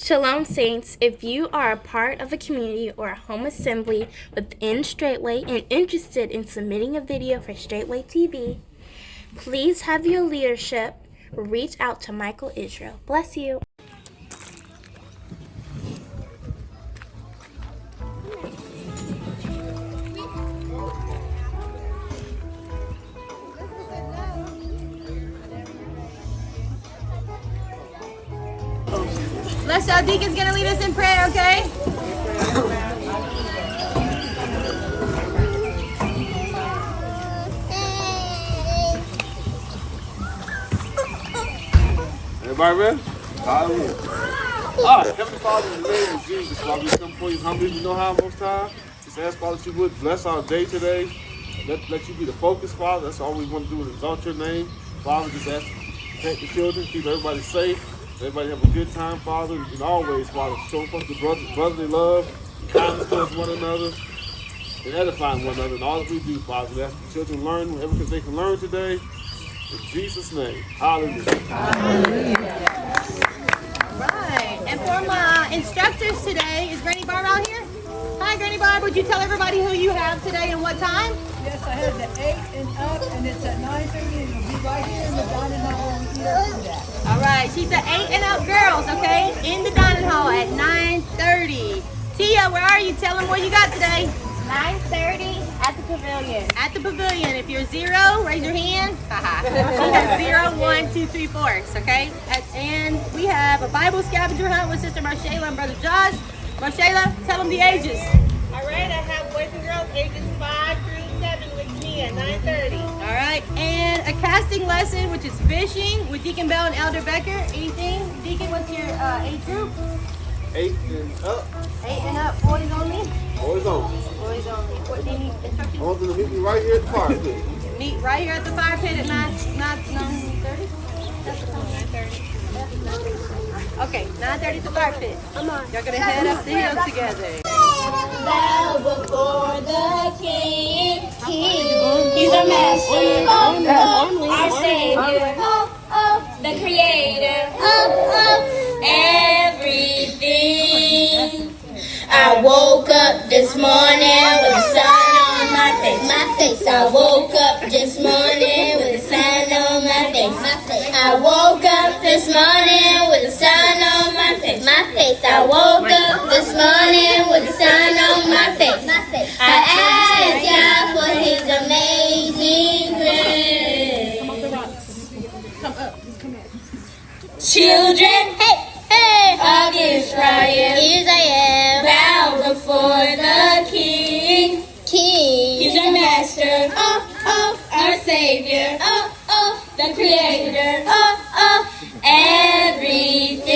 Shalom, Saints. If you are a part of a community or a home assembly within Straitway and interested in submitting a video for Straitway TV, please have your leadership reach out to Michael Israel. Bless you. Bless y'all. Deacon's gonna lead us in prayer, okay? Everybody ready? Hallelujah. Heavenly Father, in the name of Jesus, Father, we come for you humbly. You know how most time. Just ask, Father, that you would bless our day today. Let you be the focus, Father. That's all we want to do is exalt your name. Father, just ask to protect the children, keep everybody safe. Everybody have a good time, Father. And always, Father, show us the brotherly love, kindness towards one another, and edifying one another. And all that we do, Father, we ask the children learn whatever they can learn today. In Jesus' name, hallelujah. Hallelujah. All right. And for my instructors today, is Granny Barb out here? Hi, Granny Barb. Would you tell everybody who you have today and what time? Yes, I have the 8 and up, and it's at 9:30, and it'll be right here in the dining hall when we eat our food at. All right. She's the 8 and up girls, okay? In the dining hall at 9:30. Tia, where are you? Tell them what you got today. 9:30 at the pavilion. At the pavilion. If you're 0, raise your hand. She has 0, 1, 2, 3, 4s, okay? And we have a Bible scavenger hunt with Sister Marshayla and Brother Josh. Marshayla, tell them the ages. All right, I have boys and girls ages 5 through 7 with me at 9:30. All right, and a casting lesson, which is fishing with Deacon Bell and Elder Becker. Anything? Deacon, what's your age group? 8 and up. 8 and up, boys only? Boys only. Boys only. What do you need instructions? I want them to meet me right here at the fire pit. Meet right here at the fire pit at 9:30? That's the time. 9:30. Okay, 9:30 to fire pit. Come on. Y'all gonna head up the hill together. Bow before the King. He's our master. Our Savior. The Creator. Everything. I woke up this morning with the sun on my face. I woke up this morning with the sun on my face. I woke up this morning with the sun on my face. I woke up this morning with the sun on my face. I asked God for His amazing grace. Children, hey, of Israel, here I am. Bow before the King. He's our master, our Savior, the Creator, everything.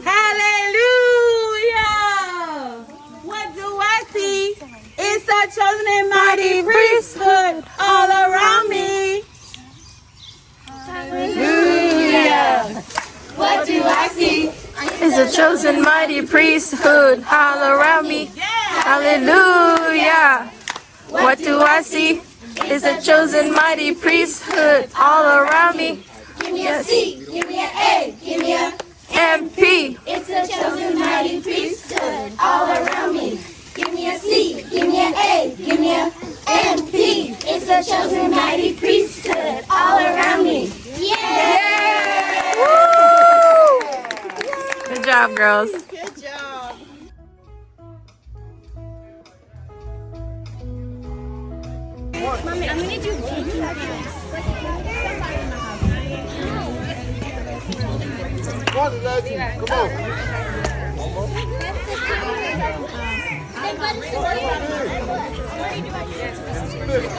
Hallelujah! What do I see? It's a chosen and mighty priesthood all around me. Hallelujah. What do I see? It's a chosen mighty priesthood all around me. Hallelujah. What do I see? It's a chosen mighty priesthood all around me. Give me a C, give me an A, give me a C.A.M.P. It's a chosen mighty priesthood all around me. Give me a C, give me an A, give me a M.P. It's a chosen mighty priesthood all around me. Yay! Woo! Good job, girls. Good job. Mommy, I'm gonna do Come on, lady. Come on.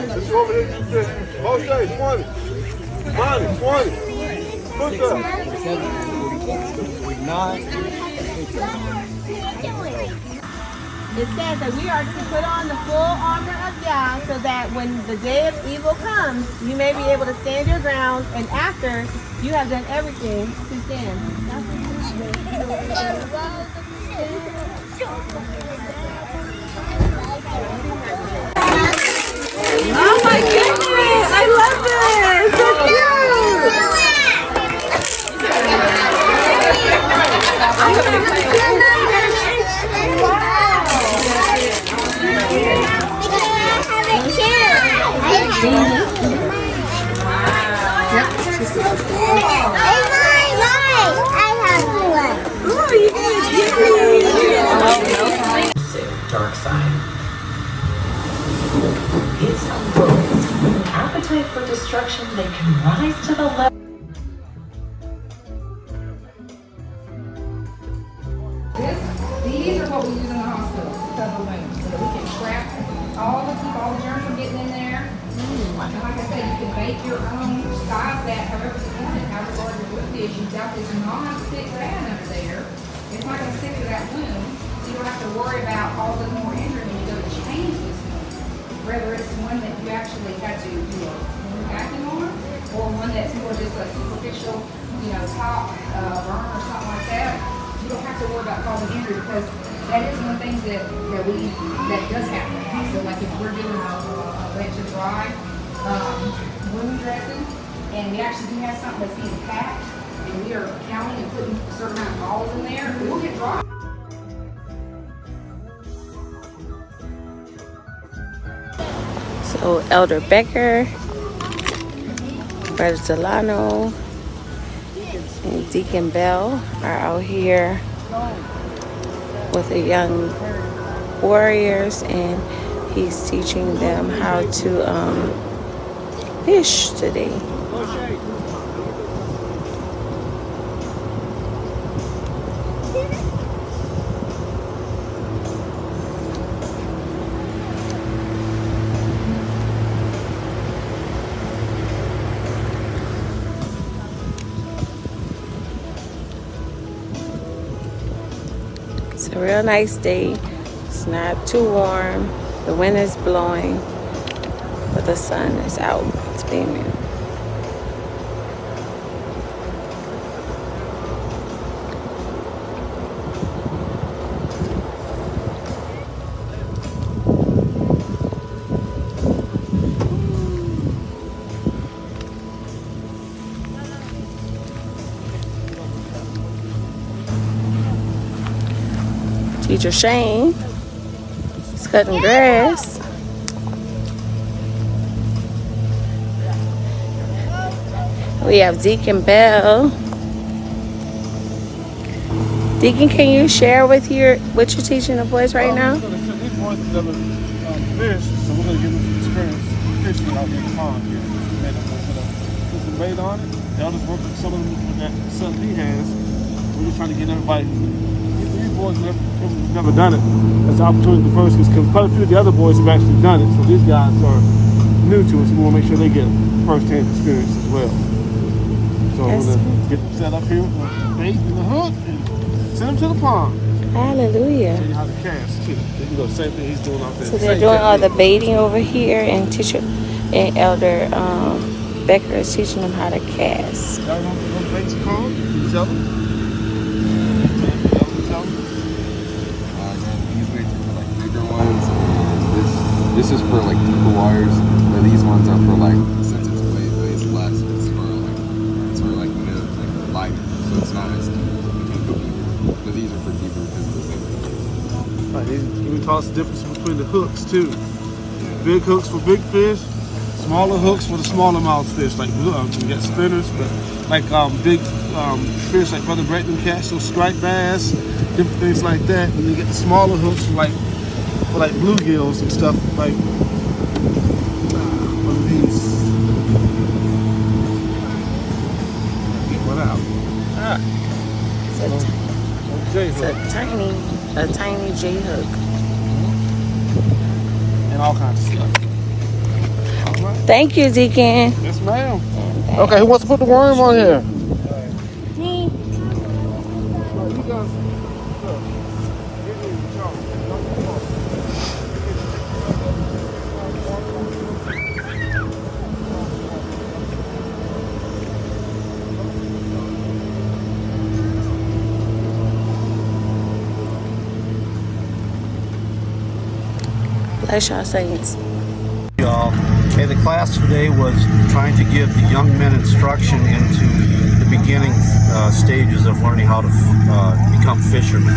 Let's go over here. Moshe, 20. Bonnie, 20. Look up. It says that we are to put on the full armor of God so that when the day of evil comes, you may be able to stand your ground, and after you have done everything to stand. instruction, they can rise to the level. These are what we use in the hospital to cover wounds, so that we can trap keep all the germs from getting in there. And like I said, you can make your own, size that however you want it, however large your wound is. You've got this non-stick pad under there. It's not going to stick to that wound, so you don't have to worry about causing more injury when you go to change this wound. Whether it's one that you actually had to do a vacuum on, or one that's more just a superficial, top burn or something like that. You don't have to worry about causing injury, because that is one of the things that does happen. So like if we're doing a wet to dry wound dressing, and we actually do have something that's being packed, and we are counting and putting a certain amount of balls in there, it will get dry. So Elder Becker, Brother Delano, and Deacon Bell are out here with the young warriors, and he's teaching them how to fish today. It's a real nice day. It's not too warm. The wind is blowing, but the sun is out. It's beaming. Teacher Shane is cutting grass. We have Deacon Bell. Deacon, can you share what you're teaching the boys right now? These boys have never fished, so we're going to give them some experience fishing out in the pond here. Put some bait on it. The elders work with some of them with that stuff he has. We're just trying to get everybody. These boys have never done it. That's an opportunity first, because quite a few of the other boys have actually done it. So these guys are new to it, so we want to make sure they get first-hand experience as well. So we're going to get them set up here with the bait and the hook and send them to the pond. Hallelujah. Show you how to cast too. Same thing he's doing out there. So they're doing all the baiting over here, and teacher and Elder Becker is teaching them how to cast. Y'all know what those baits are called? Can you tell them? These baits are for like bigger ones, and this is for like deeper waters. And these ones are for like, since it's weighs less, it's for like lighter, so it's not as deep. You can go deeper, but these are for deeper because of the weight. Right, even taught us the difference between the hooks too. Big hooks for big fish, smaller hooks for the smaller mouth fish. Like you get spinners, but like big fish like Brother Breton catch, those striped bass, different things like that. And you get the smaller hooks for like bluegills and stuff like one of these. Get one out. It's a tiny J hook. And all kinds of stuff. All right. Thank you, Deacon. Yes, ma'am. Okay, who wants to put the worm on here? Me. Bless y'all, saints. Okay, the class today was trying to give the young men instruction into the beginning stages of learning how to become fishermen.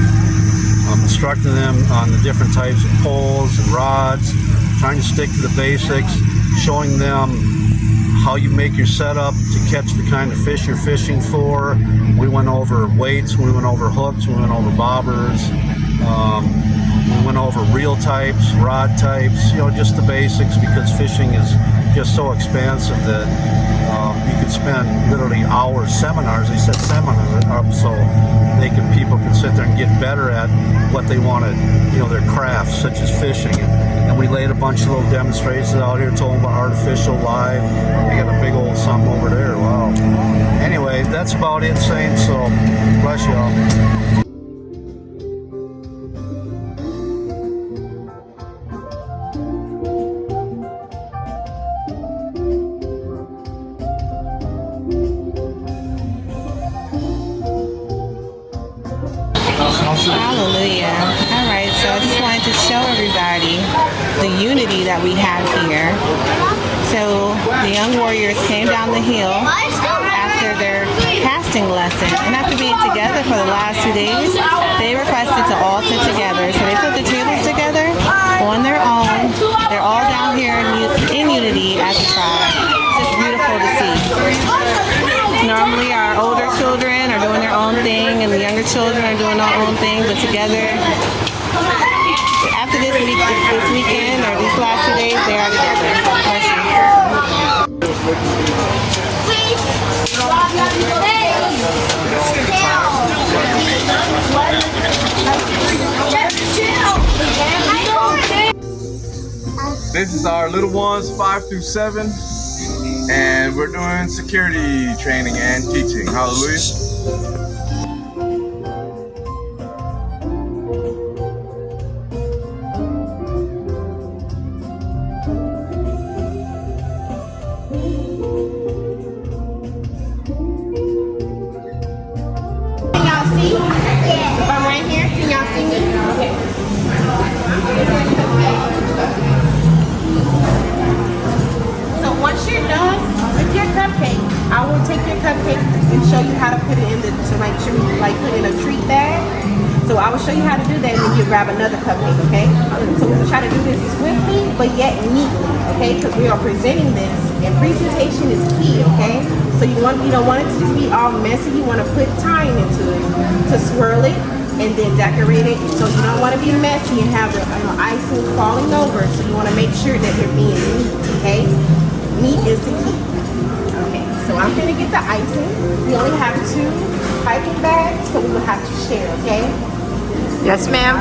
Instructing them on the different types of poles and rods, trying to stick to the basics, showing them how you make your setup to catch the kind of fish you're fishing for. We went over weights, we went over hooks, we went over bobbers. We went over reel types, rod types, just the basics, because fishing is just so expansive that you could spend literally hours. Seminars, they set seminars up so people can sit there and get better at what they wanted, their crafts, such as fishing. And we laid a bunch of little demonstrations out here, told them about artificial live. They got a big old something over there. Wow. Anyway, that's about it, Saints. So bless y'all. Hallelujah. All right, so I just wanted to show everybody the unity that we have here. So the young warriors came down the hill after their casting lesson, and after being together for the last 2 days, they requested to all sit together. So they put the tables together on their own. They're all down here in unity as a tribe. It's just beautiful to see. Normally our older children are doing their own thing and the younger children are doing their own thing, but together, after this weekend or these last 2 days, they are together. Bless you. This is our little ones, 5 through 7. And we're doing security training and teaching. Hallelujah. Can y'all see? If I'm right here, can y'all see me? Okay. So once you're done with your cupcake, I will take your cupcake and show you how to put it in to make sure you put in a treat bag. So I will show you how to do that, and then you grab another cupcake, okay? So we'll try to do this swiftly, but yet neatly, okay? Because we are presenting this, and presentation is key, okay? So you don't want it to just be all messy. You want to put time into it to swirl it and then decorate it. So you don't want to be messy and have the icing falling over. So you want to make sure that they're being neat, okay? Neat is the key. Okay, so I'm gonna get the icing. We only have 2 piping bags, so we will have to share, okay? Yes, ma'am.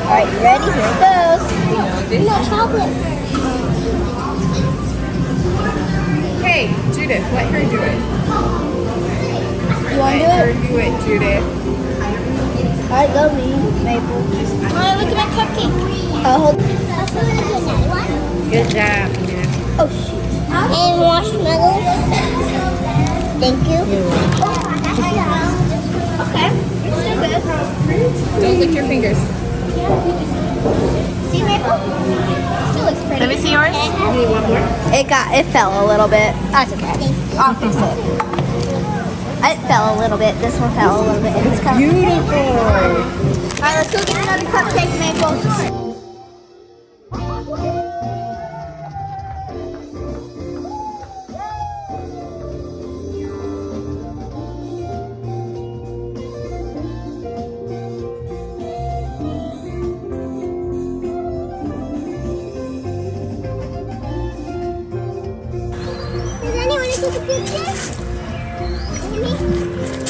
Alright, you ready? Here it goes. We got chocolate. Hey, Judith, let her do it. You want to do it? Do it, Judith. Alright, go me, Maple. Oh, look at my cupcake. Hold. Good job, Judith. Oh, shoot. And marshmallows. Thank you. Okay, it's still good. Don't lick your fingers. See, Maple? Still looks pretty. Let me see yours. You need one more? It fell a little bit. That's okay. I'll fix it. It fell a little bit. This one fell a little bit. It's coming. Beautiful. Alright, let's go get another cupcake, Maple.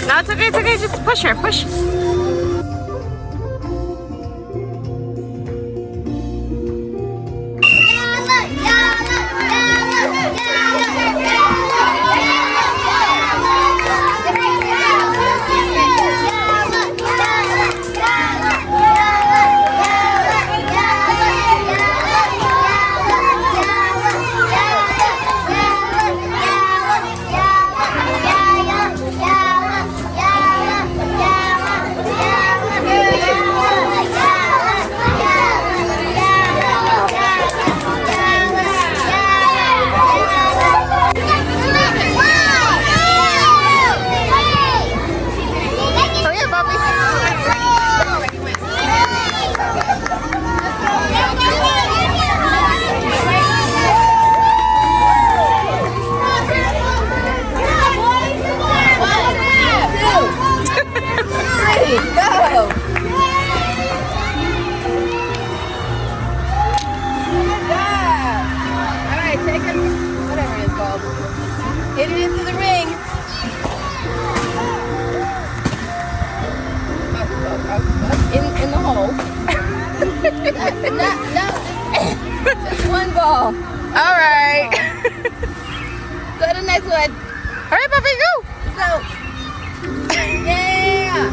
No, it's okay, just push her, push. Yeah. Hit it into the ring. In the hole. no, just one ball. All right. Go to the next one. Hurry, puppy, go. So, yeah.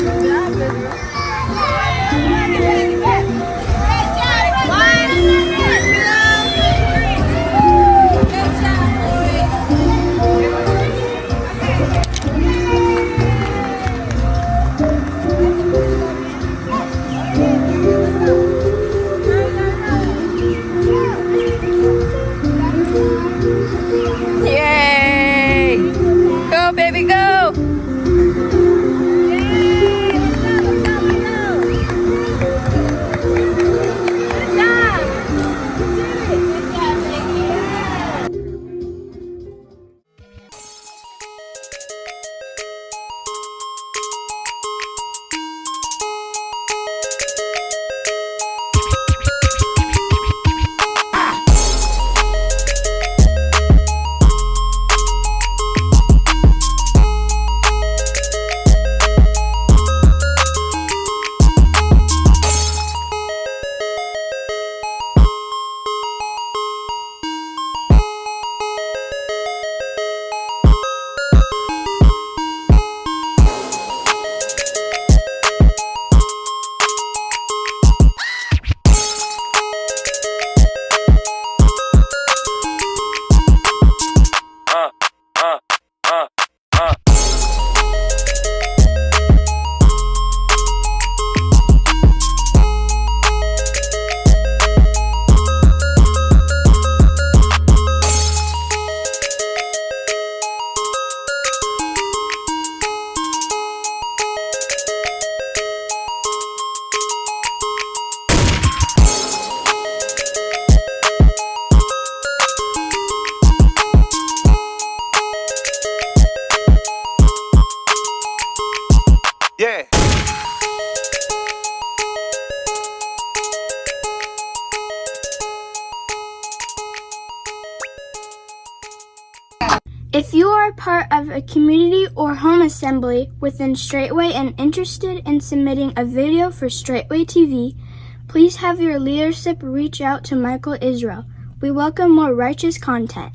Good job, Israel. Yay! Go, baby, go! Yeah. If you are a part of a community or home assembly within Straitway and interested in submitting a video for Straitway TV, please have your leadership reach out to Michael Israel. We welcome more righteous content.